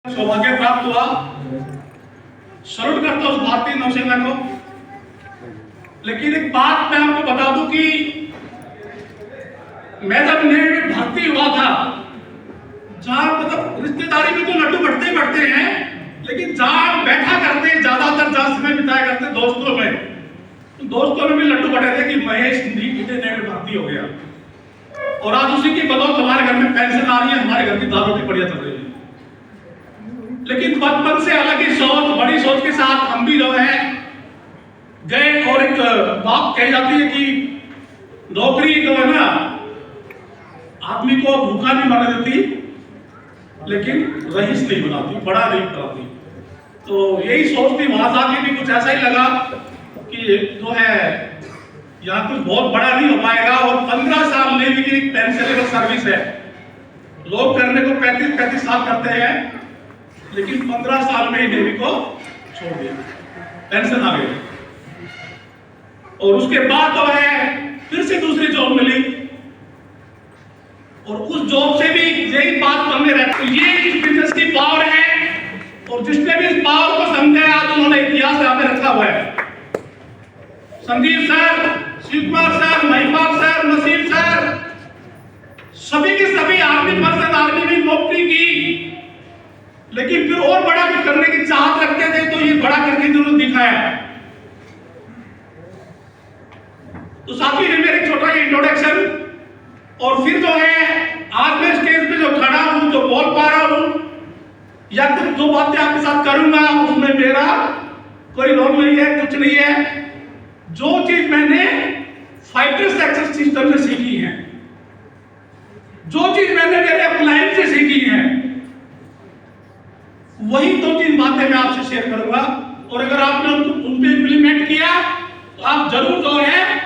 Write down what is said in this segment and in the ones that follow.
सौभाग्य प्राप्त हुआ। सल्यूट करता हूं भारतीय नौसेना को। लेकिन एक बात मैं आपको बता दूं कि मैं जब नेवी में भर्ती हुआ था, जहां मतलब रिश्तेदारी में तो लड्डू बढ़ते ही बढ़ते हैं, लेकिन जहां बैठा करते ज्यादातर जहां समय बिताया करते दोस्तों में, तो दोस्तों में भी लड्डू बढ़े थे कि महेश नेवी में भर्ती हो गया। और आज उसी की बदौलत हमारे घर में पेंशन आ रही है, हमारे घर की दाल रोटी बढ़िया चल रही है। लेकिन बचपन से अलग ही सोच, बड़ी सोच के साथ हम भी जो है गए। और एक बात कही जाती है कि नौकरी जो है ना आदमी को भूखा नहीं मरने देती, लेकिन रईस नहीं बनाती, बड़ा नहीं बनाती। तो यही सोच थी, वहां जाके भी कुछ ऐसा ही लगा कि जो है यहाँ कुछ बहुत बड़ा नहीं हो पाएगा। और 15 साल नेवी की पेंशनेबल सर्विस है। लोग करने को 35 साल करते हैं, लेकिन 15 साल में ही नेवी को छोड़ दिया, पेंशन आ गई। और उसके बाद तो है फिर से दूसरी जॉब मिली, और उस जॉब से भी यही बात बनने रहती। तो ये इस बिजनेस की पावर है, और जिसने भी इस पावर को समझा आज उन्होंने इतिहास में रखा हुआ है। Sandeep sir, Shiv Kumar sir, Mahipal sir, Naseem sir, सभी के सभी आर्मी पर्सन, आर्मी में नौकरी की, लेकिन फिर और बड़ा कुछ करने की चाहत रखते थे, तो ये बड़ा करके जरूर दिखाया। तो साथी ने मेरे छोटा इंट्रोडक्शन, और फिर जो है आज मैं स्टेज पे जो खड़ा हूं, जो बोल पा रहा हूं, या तो जो बातें आपके साथ करूंगा उसमें मेरा कोई रोल नहीं है, कुछ नहीं है। जो चीज मैंने फाइटर सेक्शन सिस्टम से सीखी है, जो चीज मैंने मेरे अपलाइन से सीखी है, वही 2-3 बातें मैं आपसे शेयर करूंगा। और अगर आपने उन पे इंप्लीमेंट किया तो आप जरूर जो है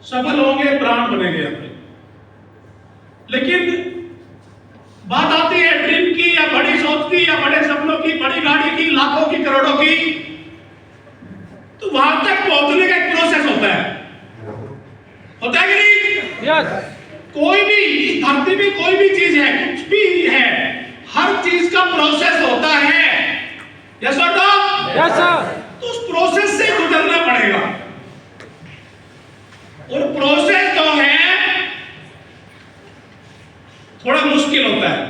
सफल होंगे, प्राण बनेंगे अपने। लेकिन बात आती है ड्रीम की, या बड़ी सोच की, या बड़े सपनों की, बड़ी गाड़ी की, लाखों की, करोड़ों की, तो वहां तक पहुंचने का एक प्रोसेस होता है कि नहीं? यस। कोई भी इस धरती में कोई भी चीज है, कुछ भी है, हर चीज का प्रोसेस होता है। यस और नो? Yes sir. तो उस प्रोसेस से गुजरना पड़ेगा। और प्रोसेस जो है थोड़ा मुश्किल होता है,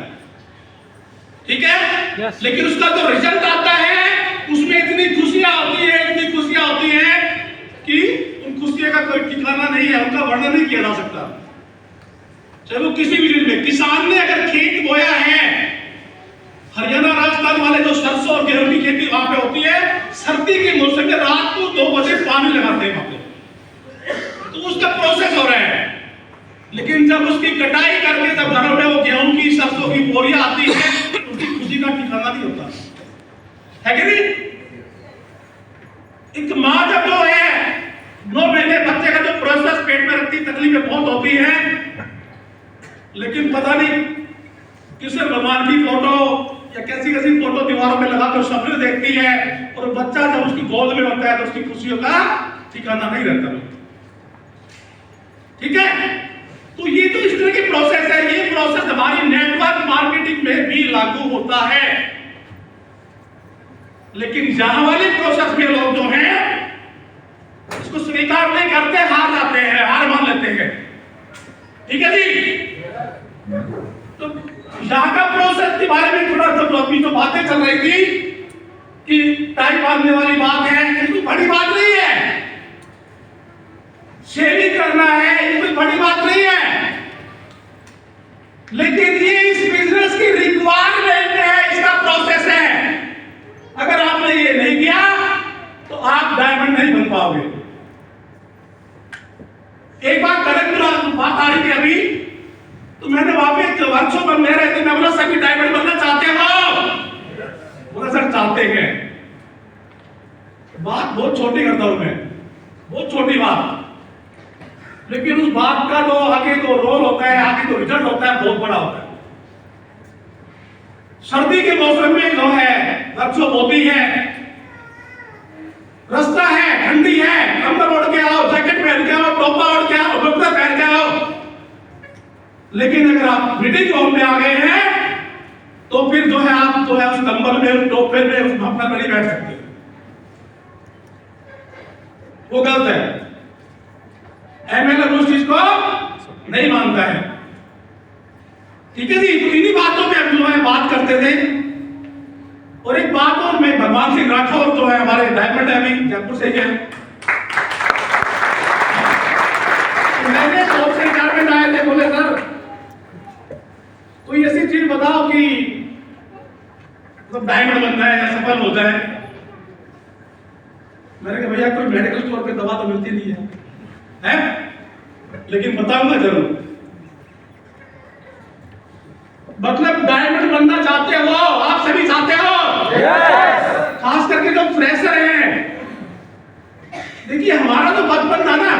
ठीक है? Yes. लेकिन उसका जो रिजल्ट आता है उसमें इतनी खुशियां होती है, इतनी खुशियां होती है कि उन खुशियों का कोई ठिकाना नहीं है, उनका वर्णन नहीं किया जा सकता। चलो किसी भी चीज में, किसान ने अगर खेत बोया है, हरियाणा राजस्थान वाले जो सरसों और गेहूं की खेती वहां पे होती है, सर्दी के मौसम में रात को 2 बजे पानी लगाते हैं वहां पे, तो उसका प्रोसेस हो रहा है। लेकिन जब उसकी कटाई करके जब घरों में वो गेहूं की, सरसों की बोरियां आती है, उसकी खुशी का ठिकाना नहीं होता है कि नहीं? एक माँ जब जो है 9 महीने बच्चे का जो प्रोसेस पेट में रखती, तकलीफें बहुत होती है, लेकिन पता नहीं किसे भगवान की फोटो या कैसी कैसी फोटो दीवारों में लगाकर सपने देखती है, और बच्चा जब उसकी गोद में होता है तो उसकी खुशियों का ठिकाना नहीं रहता। ठीक है? तो ये तो इस तरह की प्रोसेस है। ये प्रोसेस हमारी नेटवर्क मार्केटिंग में भी लागू होता है। लेकिन जहां वाले प्रोसेस में लोग जो हैं इसको स्वीकार नहीं करते, हार जाते हैं, हार मान लेते हैं। ठीक है जी? तो यहाँ का प्रोसेस के बारे में थोड़ा सा अभी तो बातें चल रही थी कि टाई बांधने वाली बात है, ये कोई बड़ी बात नहीं है। शेविंग करना है, ये कोई बड़ी बात नहीं है। लेकिन ये इस बिजनेस की रिक्वायरमेंट है, इसका प्रोसेस है। अगर आपने ये नहीं किया तो आप डायमंड नहीं बन पाओगे। एक बार करेक्ट बात आ रही थी अभी, तो मैंने वहां पे वर्कशॉप में ले रहे थे, मैं बोला सभी डायमंड बनना चाहते हो? बोला सर चाहते हैं। बात बहुत छोटी करता हूं मैं, बहुत छोटी बात, लेकिन उस बात का जो आगे जो रोल होता है, आगे जो रिजल्ट होता है, बहुत बड़ा होता है। सर्दी के मौसम में जो है वर्कशॉप होती है, रास्ता है, ठंडी है, कंबल ओढ़ के आओ, जैकेट पहन के आओ, टोपा ओढ़ के आओ, दुपट्टा पहन के आओ। लेकिन अगर आप मीटिंग हॉल में आ गए हैं तो फिर जो है आप कंबल में, टोपे में, उसमें अपना नहीं बैठ सकते, वो गलत है। एमएलए उस चीज को नहीं मानता है। ठीक है जी, तो इन्हीं बातों पे हम जो है बात करते थे। और एक बात और, मैं भगवान सिंह राठौर जो है हमारे डायमंड है, अभी जयपुर से ही है, तो मैंने सोच डायमंड आए थे, बोले सर कोई ऐसी चीज बताओ कि मतलब डायमंड बन जाए या सफल हो जाए। मैंने कहा भैया कोई मेडिकल स्टोर पे दवा तो मिलती नहीं है, लेकिन बताऊंगा जरूर। मतलब डायमंड बनना चाहते हो, आप सभी चाहते हो, खास करके जो फ्रेशर हैं। देखिए हमारा तो बचपन था ना,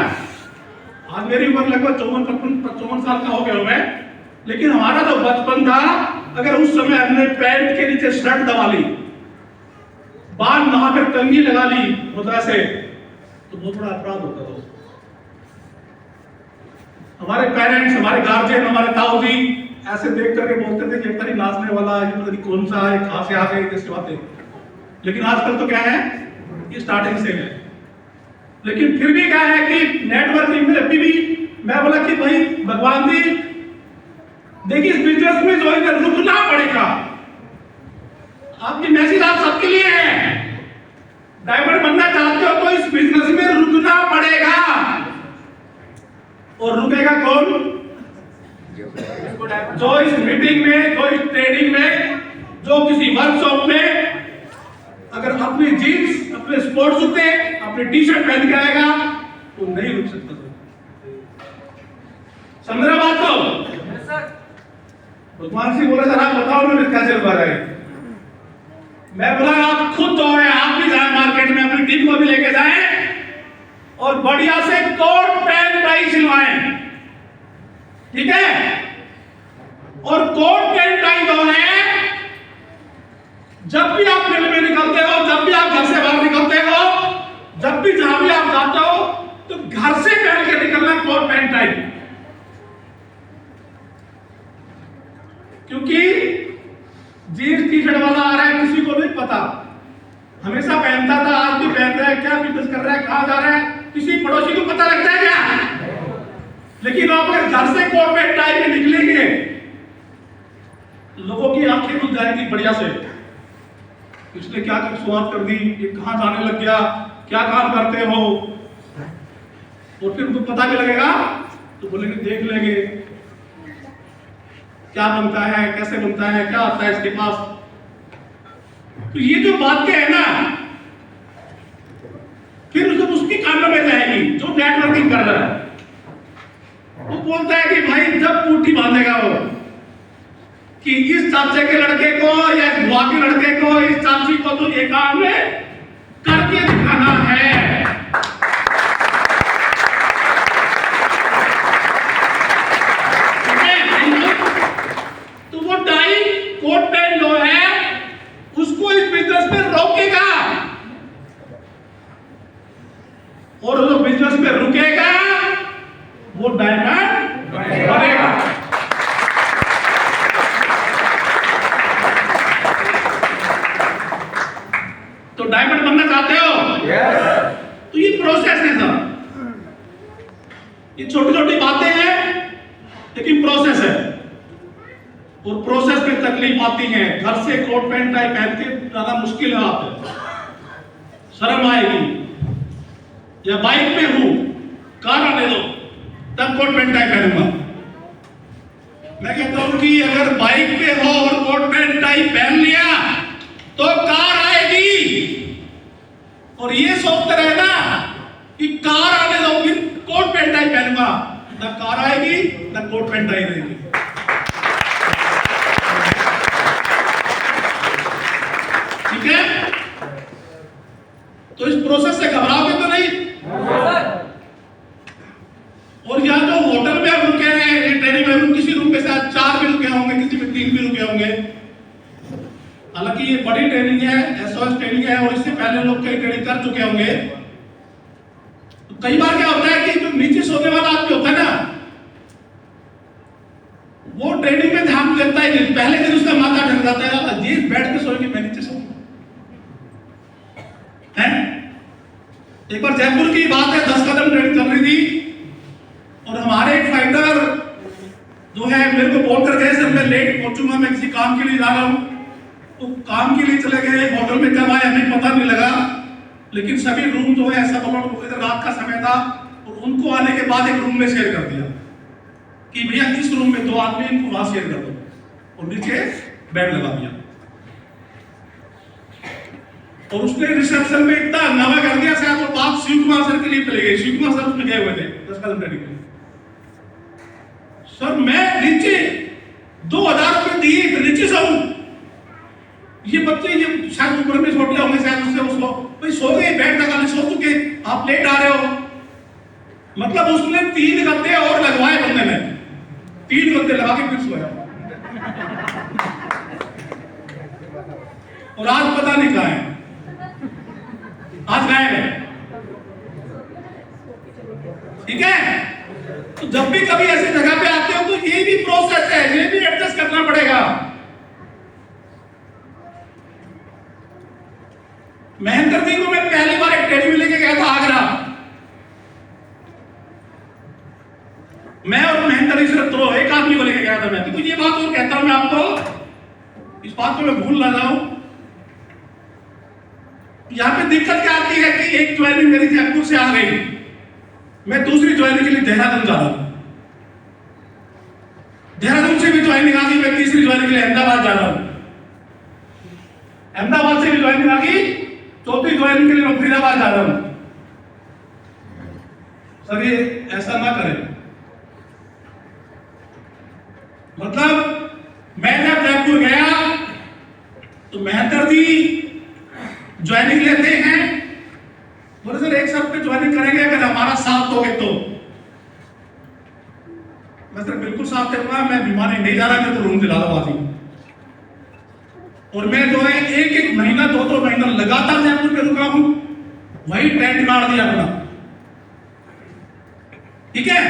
आज मेरी उम्र लगभग 54 साल का हो गया मैं, लेकिन हमारा तो बचपन था, अगर उस समय हमने पैंट के नीचे शर्ट दबा ली, बाल नहाकर कंघी लगा ली मुद्रा से, तो बहुत बड़ा अपराध होता था। हमारे पेरेंट्स, हमारे गार्जियन, हमारे ताऊ जी ऐसे देख करके बोलते थे कि ये नाचने वाला, ये पता नहीं कौन सा है, कहां से आ गए, कैसे बातें। लेकिन आजकल तो क्या है, ये स्टार्टिंग से है। लेकिन फिर भी क्या है कि नेटवर्किंग में अभी भी मैं बोला कि भाई भगवान जी देखिए, इस बिजनेस में जो है रुकना पड़ेगा। आपकी मैसेज आप सबके लिए है, डायमंड बनना चाहते हो तो इस बिजनेस में रुकना पड़ेगा। और रुकेगा कौन? जो इस मीटिंग में, जो इस ट्रेनिंग में, जो किसी वर्कशॉप में अगर अपनी जीन्स, अपने स्पोर्ट्स जूते, अपने टी शर्ट पहन के आएगा तो नहीं रुक सकता। समझ रहे बात को? भगवान सिंह बोले सर आप बताओ ना कैसे रुका जाए। मैं बोला आप खुद तो है, आप भी जाए मार्केट में, अपनी टीम को भी लेके जाएं और बढ़िया से कोट पैंट टाई सिलवाएं, ठीक है? और कोट पैंट टाई जो है, जब भी आप फील्ड में निकलते हो, जब भी आप घर से बाहर निकलते हो, जब भी जहां भी आप जाते हो, तो घर से पहन के निकलना कोट पैंट टाई। क्योंकि जीन्स टी शर्ट वाला आ रहा है किसी को नहीं पता, हमेशा पहनता था, आज भी पहन रहा है, क्या बिजनेस कर रहा है, कहां जा रहा है, किसी पड़ोसी को पता लगता है क्या? लेकिन आप अगर घर से कोट पैंट टाई में निकलेंगे, लोगों की आंखें खुल जाएंगी बढ़िया से, इसने क्या शुरुआत कर दी, ये कहां जाने लग गया, क्या काम करते हो, और फिर उनको पता भी लगेगा तो बोलेंगे देख लेंगे क्या बनता है, कैसे बनता है, क्या आता है इसके पास। तो ये जो बातें है ना, फिर उसकी कानों में जाएगी जो नेटवर्किंग कर रहा है। वो बोलता है कि भाई जब मुट्ठी बांधेगा वो कि इस चाचे के लड़के को या इस बुआ के लड़के को, इस चाची को तो ये काम में करके दिखाना है। तो वो टाई कोट पैंट जो है उसको इस बिजनेस में रोकेगा, और जो बिजनेस में रुकेगा वो डायमंड बनेगा। तो डायमंड बनना चाहते हो? yes. तो ये प्रोसेस है सर, ये छोटी छोटी बातें हैं लेकिन प्रोसेस है, और प्रोसेस में तकलीफ आती है। घर से कोट पैंट टाई पहन के ज्यादा मुश्किल है, आप शर्म आएगी। या बाइक पे हूं, कार आने दो तब कोट पैंट टाई पहनूंगा। मैं कहता हूं कि अगर बाइक पे हो और कोट पैंट टाई पहन लिया तो कार आएगी, और ये सोचते रहना कि कार आने दो फिर कोट पैंट टाई पहनूंगा, ना कार आएगी ना कोट पैंट टाई रहेगी। ठीक है? तो इस प्रोसेस से घबराओगे तो नहीं। और यहाँ जो होटल में हम रुके हैं, ट्रेनिंग में किसी रूम में शायद 4 भी रुके होंगे, किसी में 3 भी रुके होंगे। हालांकि ये बड़ी ट्रेनिंग है, एसओएस ट्रेनिंग है, और इससे पहले लोग कई ट्रेनिंग कर चुके होंगे। तो कई बार क्या होता है कि जो नीचे सोने वाला आदमी होता है ना, वो ट्रेनिंग में ध्यान देता है नहीं, पहले दिन उसका माथा ढक जाता है, जिस बेड पे सोएंगे मैं नीचे एक बार जयपुर की बात है, 10 कदम ट्रेनिंग चल रही थी और हमारे एक फाइटर जो है मेरे को बोल कर गए सर मैं लेट पहुंचूंगा, मैं किसी काम के लिए जा रहा हूं। तो काम के लिए चले गए, होटल में कब आए हमें पता नहीं लगा, लेकिन सभी रूम जो है सब लोग रात का समय था और उनको आने के बाद एक रूम में शेयर कर दिया कि भैया इस रूम में 2 आदमी इनको वहां शेयर कर दो और नीचे बेड लगा दिया। और उसने रिसेप्शन में इतना हंगामा कर दिया, शायद वो बात शिव कुमार सर के लिए चले गई। शिव कुमार सर उसमें गए हुए थे 10 कदम ट्रेनिंग में। सर मैं नीचे 2000 रुपए दिए नीचे सो, ये बच्चे ये शायद उम्र में छोटे होंगे, शायद उससे उसको भाई सो गए, बेड लगा ले, सो चुके, आप लेट आ रहे हो। मतलब उसने 3 गद्दे और लगवाए बंदे ने, 3 गद्दे लगा के फिर सोया। और आज पता नहीं कहां है, आज गायब है। ठीक है, तो जब भी कभी ऐसी जगह पे आते हो तो ये भी प्रोसेस है, ये भी एडजस्ट करना पड़ेगा। महेंद्र जी को मैं पहली बार एक ट्रेनिंग में लेके गया था आगरा। मैं और महेंद्र जी सिर्फ 2 एक आदमी को लेके गया था मैं। तो ये बात और कहता हूं मैं आपको, इस बात को मैं भूल ना जाऊं। यहां पे दिक्कत क्या आती है कि एक ज्वाइनिंग मेरी जयपुर से आ गई, मैं दूसरी ज्वाइनिंग के लिए देहरादून जा रहा हूं, देहरादून से भी ज्वाइनिंग आ गई, मैं तीसरी ज्वाइनिंग के लिए अहमदाबाद जा रहा हूं, अहमदाबाद से भी ज्वाइनिंग आ गई, चौथी ज्वाइनिंग के लिए मैं फरीदाबाद जा रहा हूं। सर ये ऐसा ना करें। मतलब मैं जब जयपुर गया तो महेंद्र जी ज्वाइनिंग लेते हैं, बोले सर एक साथ पे ज्वाइनिंग करेंगे अगर हमारा साथ दोगे तो। मैं सर बिल्कुल साथ दूंगा, मैं बीमारी नहीं जा रहा, मैं तो रूम दिला दो बाजी। और मैं जो है एक महीना 2 महीना लगातार जयपुर में रुका हूं, वही टेंट मार दिया अपना। ठीक है,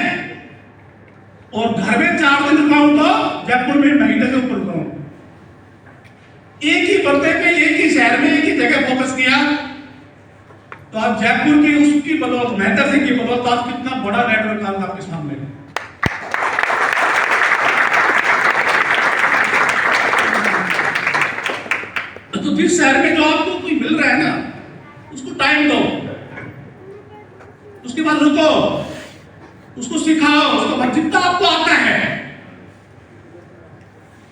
और घर में 4 दिन रुका हूं तो जयपुर में महीने से ऊपर रुका हूं। एक ही बंदे पे एक ही शहर में एक ही जगह फोकस किया तो आज जयपुर की उसकी बदौलत, महेंद्र सिंह की बदौलत आज कितना बड़ा नेटवर्क आज आपके सामने है। तो जिस शहर में जो आपको कोई मिल रहा है ना, उसको टाइम दो, उसके बाद रुको, उसको सिखाओ, उसको जितना आपको आता है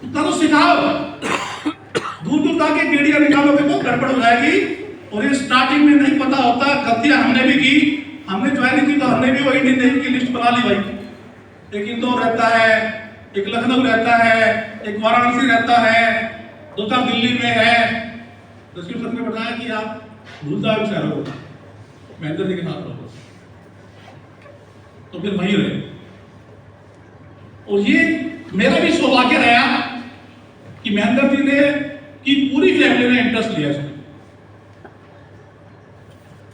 उतना तो सिखाओ। दूर जाके मीडिया निकालोगे तो गड़बड़ हो जाएगी। और ये स्टार्टिंग में नहीं पता होता, गलतियां हमने भी की, हमने ज्वाइन की तो हमने भी वो इंडियन नेवी की लिस्ट बना ली भाई। एक इंदौर रहता है, एक लखनऊ रहता है, एक वाराणसी रहता है, 2 दिल्ली में है। रसूल सर ने बताया कि आप भूल जाओ शहरों को, महेंद्र जी के साथ रहो, तो फिर वहीं रहे। और ये मेरा भी सौभाग्य रहा कि महेंद्र जी ने की पूरी फैमिली ने इंटरेस्ट लिया इसमें,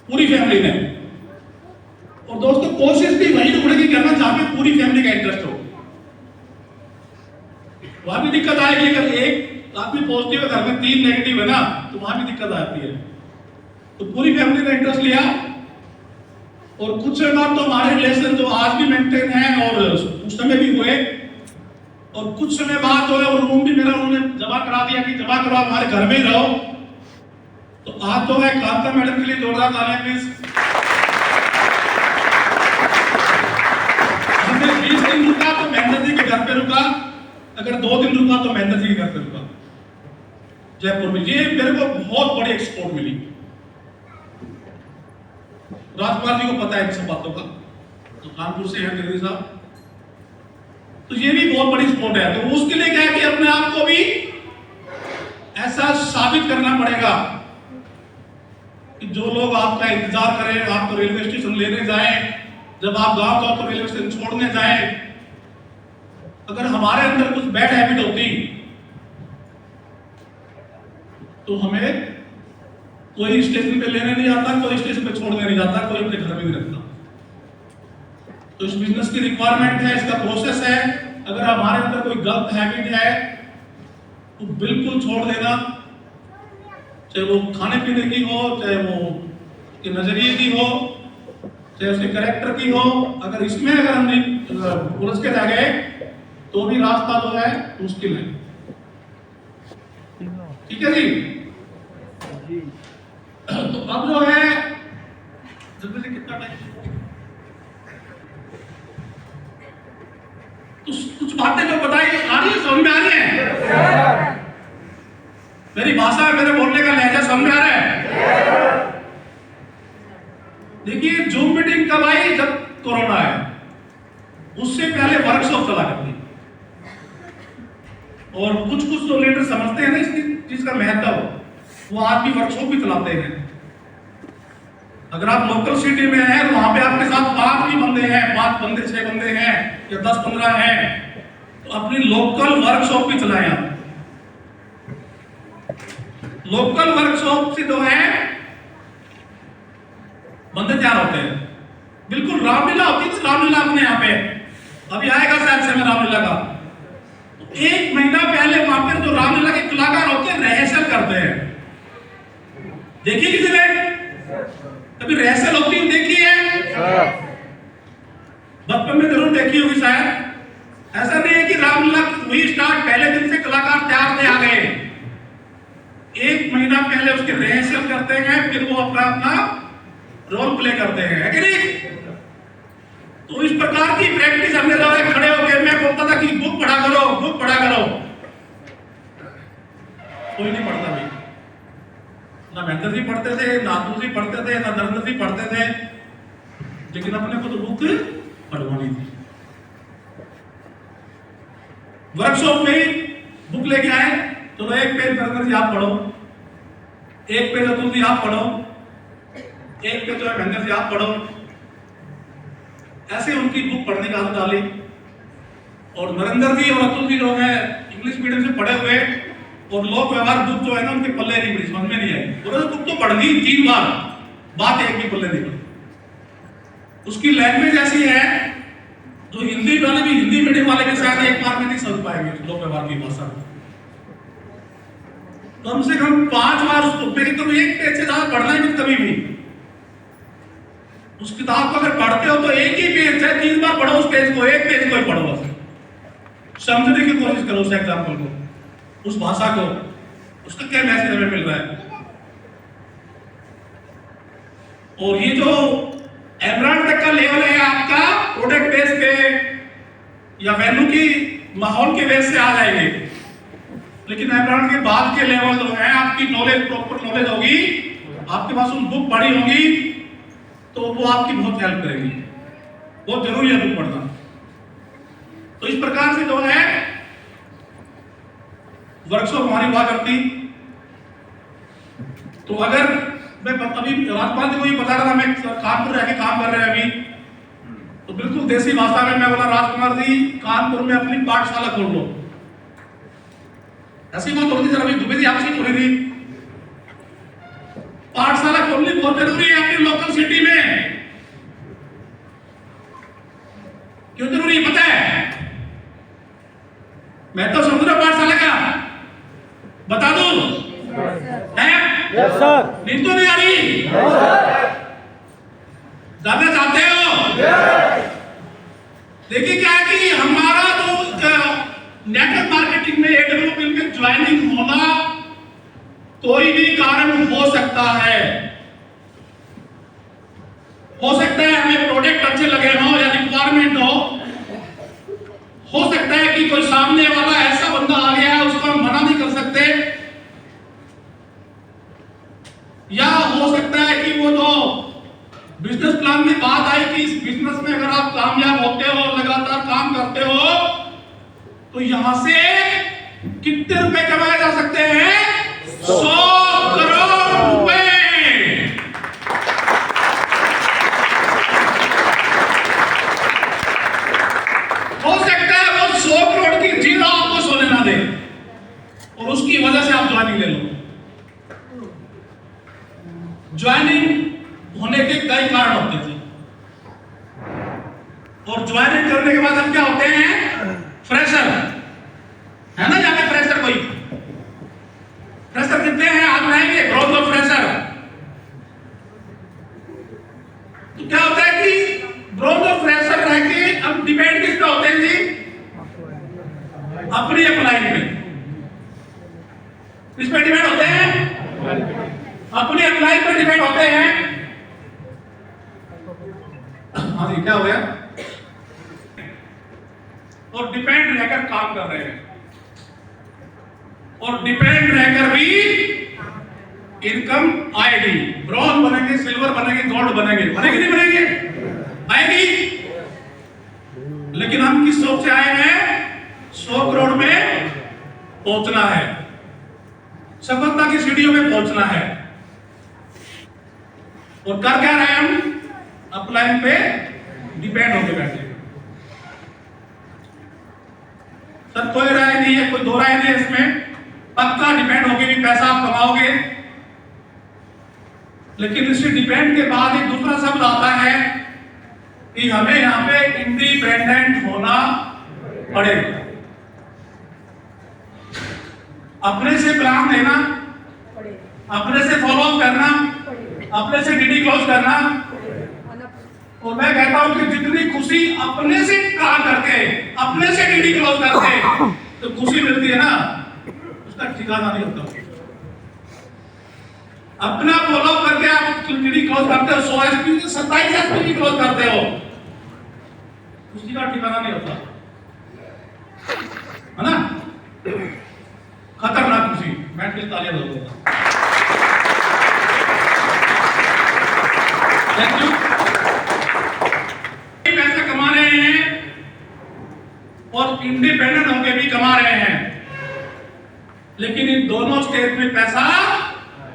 पूरी फैमिली ने। और दोस्तों कोशिश भी वही ढूंढेगी करना जहां पे पूरी फैमिली का इंटरेस्ट हो। वहां भी दिक्कत आएगी, अगर एक आदमी पॉजिटिव है घर में 3 नेगेटिव है ना, तो वहां भी दिक्कत आती है। तो पूरी फैमिली ने इंटरेस्ट लिया और कुछ समय बाद तो हमारे रिलेशन जो आज भी मेंटेन है और उस समय भी हुए। और कुछ समय बाद जो है वो रूम भी मेरा उन्होंने जमा करा दिया कि जमा करो, हमारे घर में ही रहो। तो आज तो है कांता मैडम के लिए जोरदार तालियां प्लीज। हमने 20 दिन रुका तो महेंद्र जी के घर पे रुका, अगर 2 दिन रुका तो महेंद्र जी के घर पे रुका जयपुर में। ये मेरे को बहुत बड़ी एक्सपोर्ट मिली। राजकुमार जी को पता है इन सब बातों का, तो कानपुर से है जगदीश साहब, तो ये भी बहुत बड़ी स्पोर्ट है। तो उसके लिए क्या है कि अपने आप को भी ऐसा साबित करना पड़ेगा कि जो लोग आपका इंतजार करें, आपको रेलवे स्टेशन लेने जाएं, जब आप गांव जाओ तो रेलवे स्टेशन छोड़ने जाएं, अगर हमारे अंदर कुछ बैड हैबिट होती तो हमें कोई स्टेशन पे लेने नहीं जाता, कोई स्टेशन पे छोड़ने नहीं जाता, कोई अपने घर में नहीं रखता। तो इस बिजनेस की रिक्वायरमेंट है, इसका प्रोसेस है। अगर हमारे अंदर कोई गलत हैबिट है तो बिल्कुल छोड़ देना, चाहे वो खाने पीने की हो, चाहे वो कि नजरिए की हो, चाहे उसके कैरेक्टर की हो, अगर इसमें अगर हम उलझ के रह गए तो भी रास्ता जो है मुश्किल है। ठीक है जी। तो अब जो है जल्दी से कितना टाइम, कुछ बातें जो बताई आ रही है, समझ में आ रही है? मेरी भाषा, मेरे बोलने का लहजा समझ में आ रहा है? देखिए जूम मीटिंग कब आई? जब कोरोना है, उससे पहले वर्कशॉप चला करती। और कुछ जो लीडर समझते हैं ना इस चीज का महत्व, वो आज भी वर्कशॉप भी चलाते हैं। अगर आप लोकल सिटी में हैं तो वहां पे आपके साथ 5 भी बंदे हैं, 5 बंदे 6 बंदे हैं या 10-15 हैं, तो अपनी लोकल वर्कशॉप भी चलाएं आप। लोकल वर्कशॉप से जो है बंदे तैयार होते हैं। बिल्कुल रामलीला होती है, रामलीला अपने यहाँ पे अभी आएगा शायद से रामलीला का। तो 1 महीना पहले वहां पर जो रामलीला के कलाकार होते हैं रिहर्सल करते हैं। देखिए किसी ने कभी रिहर्सल होती हुई देखी है? बचपन में जरूर देखी होगी शायद। ऐसा नहीं है कि रामलीला हुई स्टार्ट, पहले दिन से कलाकार तैयार थे आ गए। 1 महीना पहले उसके रिहर्सल करते हैं, फिर वो अपना अपना रोल प्ले करते हैं, है कि नहीं? तो इस प्रकार की प्रैक्टिस हमने जो है खड़े होकर, मैं बोलता था कि बुक पढ़ा करो, बुक पढ़ा करो, कोई नहीं पढ़ता भाई। ना महेंद्र जी पढ़ते थे, ना अतुल जी पढ़ते थे, ना नरेंद्र जी पढ़ते थे, लेकिन अपने को तो बुक पढ़वानी थी। वर्कशॉप में ही बुक लेके आए तो 1 पेज नरेंद्र जी आप पढ़ो, 1 पेज अतुल जी आप पढ़ो, 1 पेज जो है महेंद्र जी आप पढ़ो। ऐसे उनकी बुक पढ़ने का आदत डाली। और नरेंद्र जी और अतुल जी जो है इंग्लिश मीडियम से पढ़े हुए, और लोक व्यवहार बुक जो है ना उनके पल्ले नहीं पड़ी, समझ में नहीं आई। उन्होंने बुक तो पढ़ ली 3 बार, बात एक भी पल्ले नहीं पड़ी। उसकी लैंग्वेज ऐसी है जो हिंदी वाले भी, हिंदी मीडियम वाले के साथ 1 बार में नहीं समझ पाएंगे लोक व्यवहार की भाषा। कम से कम 5 बार उसको, मेरी तो 1 पेज से ज्यादा पढ़ना ही नहीं कभी भी। उस किताब को अगर पढ़ते हो तो 1 ही पेज है, 3 बार पढ़ो उस पेज को, 1 पेज को ही पढ़ो, बस समझने की कोशिश करो उस एग्जाम्पल को, उस भाषा को, उसका क्या मैसेज हमें मिल रहा है। और ये जो एमरान तक का लेवल है आपका प्रोडक्ट बेस पे या वैल्यू की माहौल के बेस से आ जाएंगे, लेकिन एमरान के बाद के लेवल जो है आपकी नॉलेज, प्रॉपर नॉलेज होगी, आपके पास उन बुक पढ़ी होगी, तो वो आपकी बहुत हेल्प करेगी। बहुत जरूरी है बुक पढ़ना। तो इस प्रकार से जो है वर्कशॉप हमारी हुआ करती। तो अगर मैं अभी राजपाल जी को ये बता रहा था, मैं कानपुर रह के काम कर रहे हैं अभी, तो बिल्कुल देसी भाषा में मैं बोला, राजकुमार जी कानपुर में अपनी पाठशाला खोल लो। ऐसी बात होती थी, अभी दुबे जी आपसे खोली थी, पाठशाला खोलनी बहुत जरूरी है अपनी लोकल सिटी में। क्यों जरूरी है पता है? मैं तो समझ रहा पाठशाला का बता दूं है? Yes sir. नींद तो नहीं आ रही? जानना चाहते हो? देखिए क्या है कि हमारा जो नेटवर्क मार्केटिंग में AWP में ज्वाइनिंग होना कोई भी कारण हो सकता है। हो सकता है हमें प्रोडक्ट अच्छे लगे हो या रिक्वायरमेंट हो सकता है कि कोई सामने वाला ऐसा बंदा आ गया है उसको हम मना नहीं कर सकते, या हो सकता है कि वो जो बिजनेस प्लान में बात आई कि इस बिजनेस में अगर आप कामयाब होते हो, लगातार काम करते हो, तो यहां से कितने रुपए कमाए जा सकते हैं? 100 करोड़ रुपए। हो सकता है वो 100 करोड़ की जीरो आपको सोने ना दे और उसकी वजह से आप ज्वाइनिंग ले लो। ज्वाइनिंग होने के कई कारण होते थे, और ज्वाइनिंग करने के बाद हम क्या होते हैं? फ्रेशर, है ना? यहाँ पे फ्रेशर, कोई फ्रेशर कितने हैं? आप रहेंगे ग्रोथ ऑफ फ्रेशर। डिपेंड होते हैं, अपने अप्लाई पर डिपेंड होते हैं। हाँ जी, क्या हो गया? और डिपेंड रहकर काम कर रहे हैं, और डिपेंड रहकर भी इनकम आएगी। ब्रॉन्ज बनेंगे, सिल्वर बनेंगे, गोल्ड बनेंगे, बनेंगे नहीं बनेंगे? आएगी। लेकिन हम किस सोच से आए हैं? 100 करोड़ में पहुंचना है, सफलता की सीढ़ियों में पहुंचना है। और कर क्या रहे हैं हम? अपलाइन पे डिपेंड होके बैठे। सर कोई राय नहीं है, कोई दो राय नहीं है इसमें, पक्का डिपेंड होके भी पैसा आप कमाओगे। लेकिन इस डिपेंड के बाद एक दूसरा शब्द आता है कि हमें यहां पे इंडिपेंडेंट होना पड़ेगा। अपने से प्लान देना, अपने से फॉलो अप करना, अपने से डीडी क्लोज करना। और मैं कहता हूं कि जितनी खुशी अपने से काम करके, अपने से डीडी क्लोज करके तो खुशी मिलती है ना, उसका ठिकाना नहीं होता। अपना फॉलो अप करके आप डीडी क्लोज करते हो, 100 एसपी 27 एसपी क्लोज करते हो, खुशी का ठिकाना नहीं होता, है ना? खतरनाक खुशी। बैठ के तालियां बजाऊंगा। Thank you. पैसा कमा रहे हैं और इंडिपेंडेंट होकर भी कमा रहे हैं, लेकिन इन दोनों स्टेज में पैसा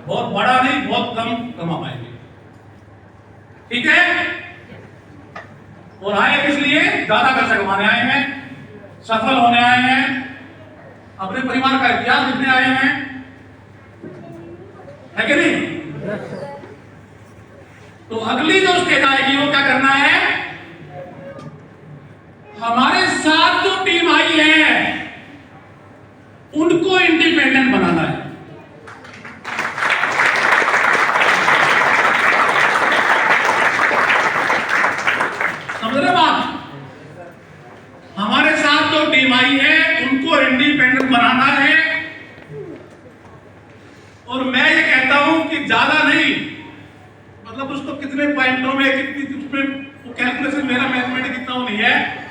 बहुत बड़ा नहीं, बहुत कम कमा पाएंगे। ठीक है? और आए किस लिए? ज्यादा पैसा कमाने आए हैं, सफल होने आए हैं, अपने परिवार का इतिहास लिखने आए हैं, है कि नहीं? तो अगली जो स्टेज आएगी वो क्या करना है? हमारे साथ जो टीम आई है उनको इंडिपेंडेंट बनाना है। समझ रहे बात? हमारे साथ जो टीम आई है उनको इंडिपेंडेंट बनाना है। और मैं ये कहता हूं कि ज्यादा नहीं, मतलब उसको कितने पॉइंटों में, कितनी उसमें कैलकुलेशन, मेरा मैथमेटिक्स कितना नहीं है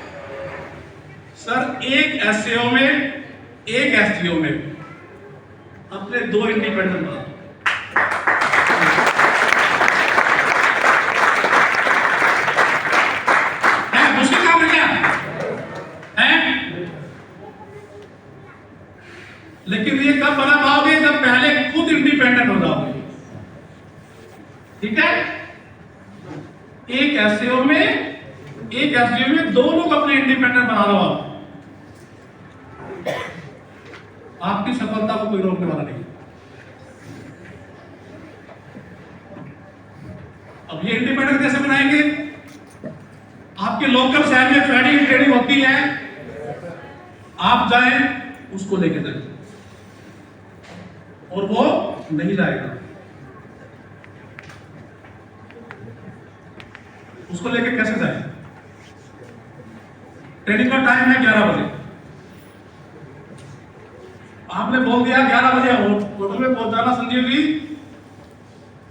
सर। एक एसईओ में, एक एसटीओ में अपने 2 इंडिपेंडेंट बना। मुश्किल काम है क्या? है? लेकिन ये कब बना पाओगे? जब पहले खुद इंडिपेंडेंट हो जाओगे। ठीक है? एक एसईओ में, एक एसटीओ में 2 लोग अपने इंडिपेंडेंट बना लो। आपकी सफलता को कोई रोकने वाला नहीं। अब ये इंडिपेंडेंट कैसे बनाएंगे? आपके लोकल शहर में ट्रेडिंग ट्रेनिंग होती है, आप जाएं उसको लेके जाएं, और वो नहीं जाएगा, उसको लेके कैसे जाए? ट्रेनिंग का टाइम है 11 बजे, आपने बोल दिया 11 बजे होटल में पहुंच जाना संजीव जी,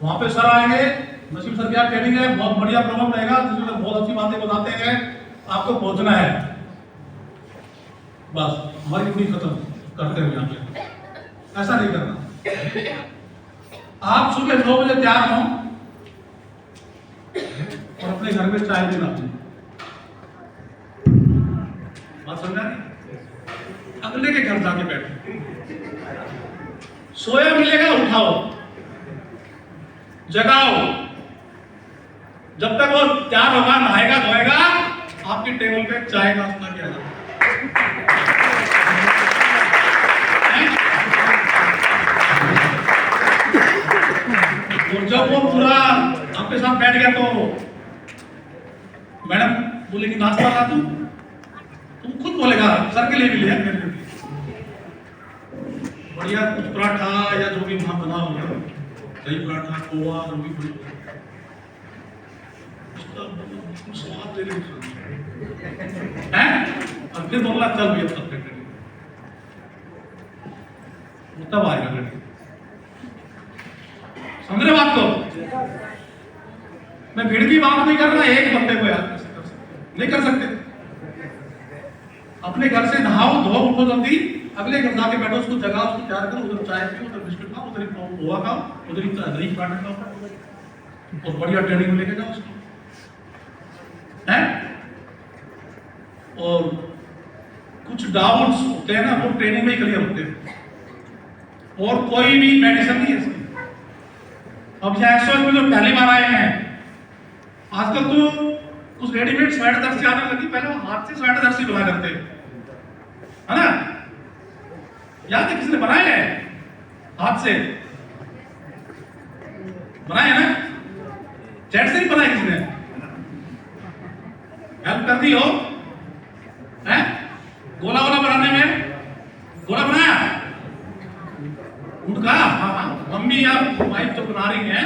वहां पे सर आएंगे, नसीम सर क्या ट्रेनिंग है, बहुत बढ़िया प्रोग्राम रहेगा, जिसमें बहुत अच्छी बातें बताते हैं, आपको पहुंचना है। बस हमारी ड्यूटी खत्म करते हुए यहाँ पे। ऐसा नहीं करना। आप सुबह 9 बजे तैयार हो और अपने घर में चाय भी ना पी। बात समझा? अगले के घर जाके बैठो, सोया मिलेगा उठाओ, जगाओ, जब तक वो तैयार होगा, नहाएगा धोएगा, आपकी टेबल पे चाय नाश्ता किया जाएगा। और जब वो पूरा आपके साथ बैठ गया तो मैडम बोलेगी नाश्ता ला तू, तुम खुद बोलेगा सर के लिए भी लिया, मेरे लिए भी बढ़िया कुछ पराठा या जो भी वहां बना होगा, दही पराठा, पोहा, जो भी स्वाद ले लेंगे और फिर बोला चल भैया सब तब आएगा लड़के। समझ रहे बात को? मैं भीड़ की बात नहीं कर रहा, एक बंदे को याद कैसे कर सकते? नहीं कर सकते। अपने घर से नहाओ धो उठो जल्दी, अगले घर जाके बैठो, उसको जगाओ, उसको तैयार करो, उधर चाय पियो, उधर बिस्कुट खाओ, उधर ही पोहा खाओ, उधर ही दही पराठा खाओ और बढ़िया ट्रेनिंग में लेके जाओ उसको, हैं? और कुछ डाउट्स होते हैं ना, वो ट्रेनिंग में ही क्लियर होते हैं, और कोई भी मेडिसिन नहीं है इसकी। अब यहाँ एक्सोस में जो पहली बार आए हैं, आजकल तो कुछ रेडीमेड स्वेटर जर्सी आने लगी, पहले वो हाथ से स्वेटर जर्सी बना करते है ना, याद है? किसी ने बनाए हैं हाथ से? बनाए है ना? जेट से नहीं बनाए किसी ने? हेल्प कर दी हो हैं? गोला गोला बनाने में गोला बनाया उनका? हाँ, मम्मी या वाइफ जो बना रही हैं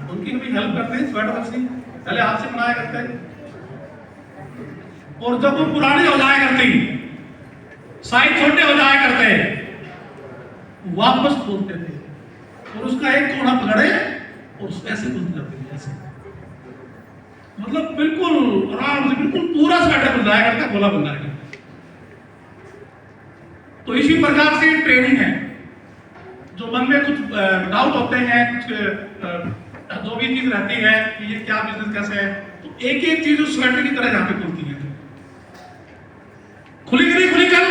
उनकी भी हेल्प करते हैं, स्वेटर जर्सी पहले हाथ से बनाया करते हैं, और जब वो पुरानी हो जाया करती, साइज छोटे हो जाया करते, वापस खोलते थे और उसका एक कोना पकड़े और उसको ऐसे खुल जाते थे, ऐसे मतलब बिल्कुल आराम से, बिल्कुल पूरा स्वेटर बन जाया करता, गोला बन जाएगा। तो इसी प्रकार से ट्रेनिंग है, जो मन में कुछ डाउट होते हैं, कुछ जो भी चीज रहती है कि ये क्या बिजनेस कैसे है, तो एक एक चीज उस स्वेटर की तरह यहाँ पे खुलती है। खुली कि नहीं खुली? कल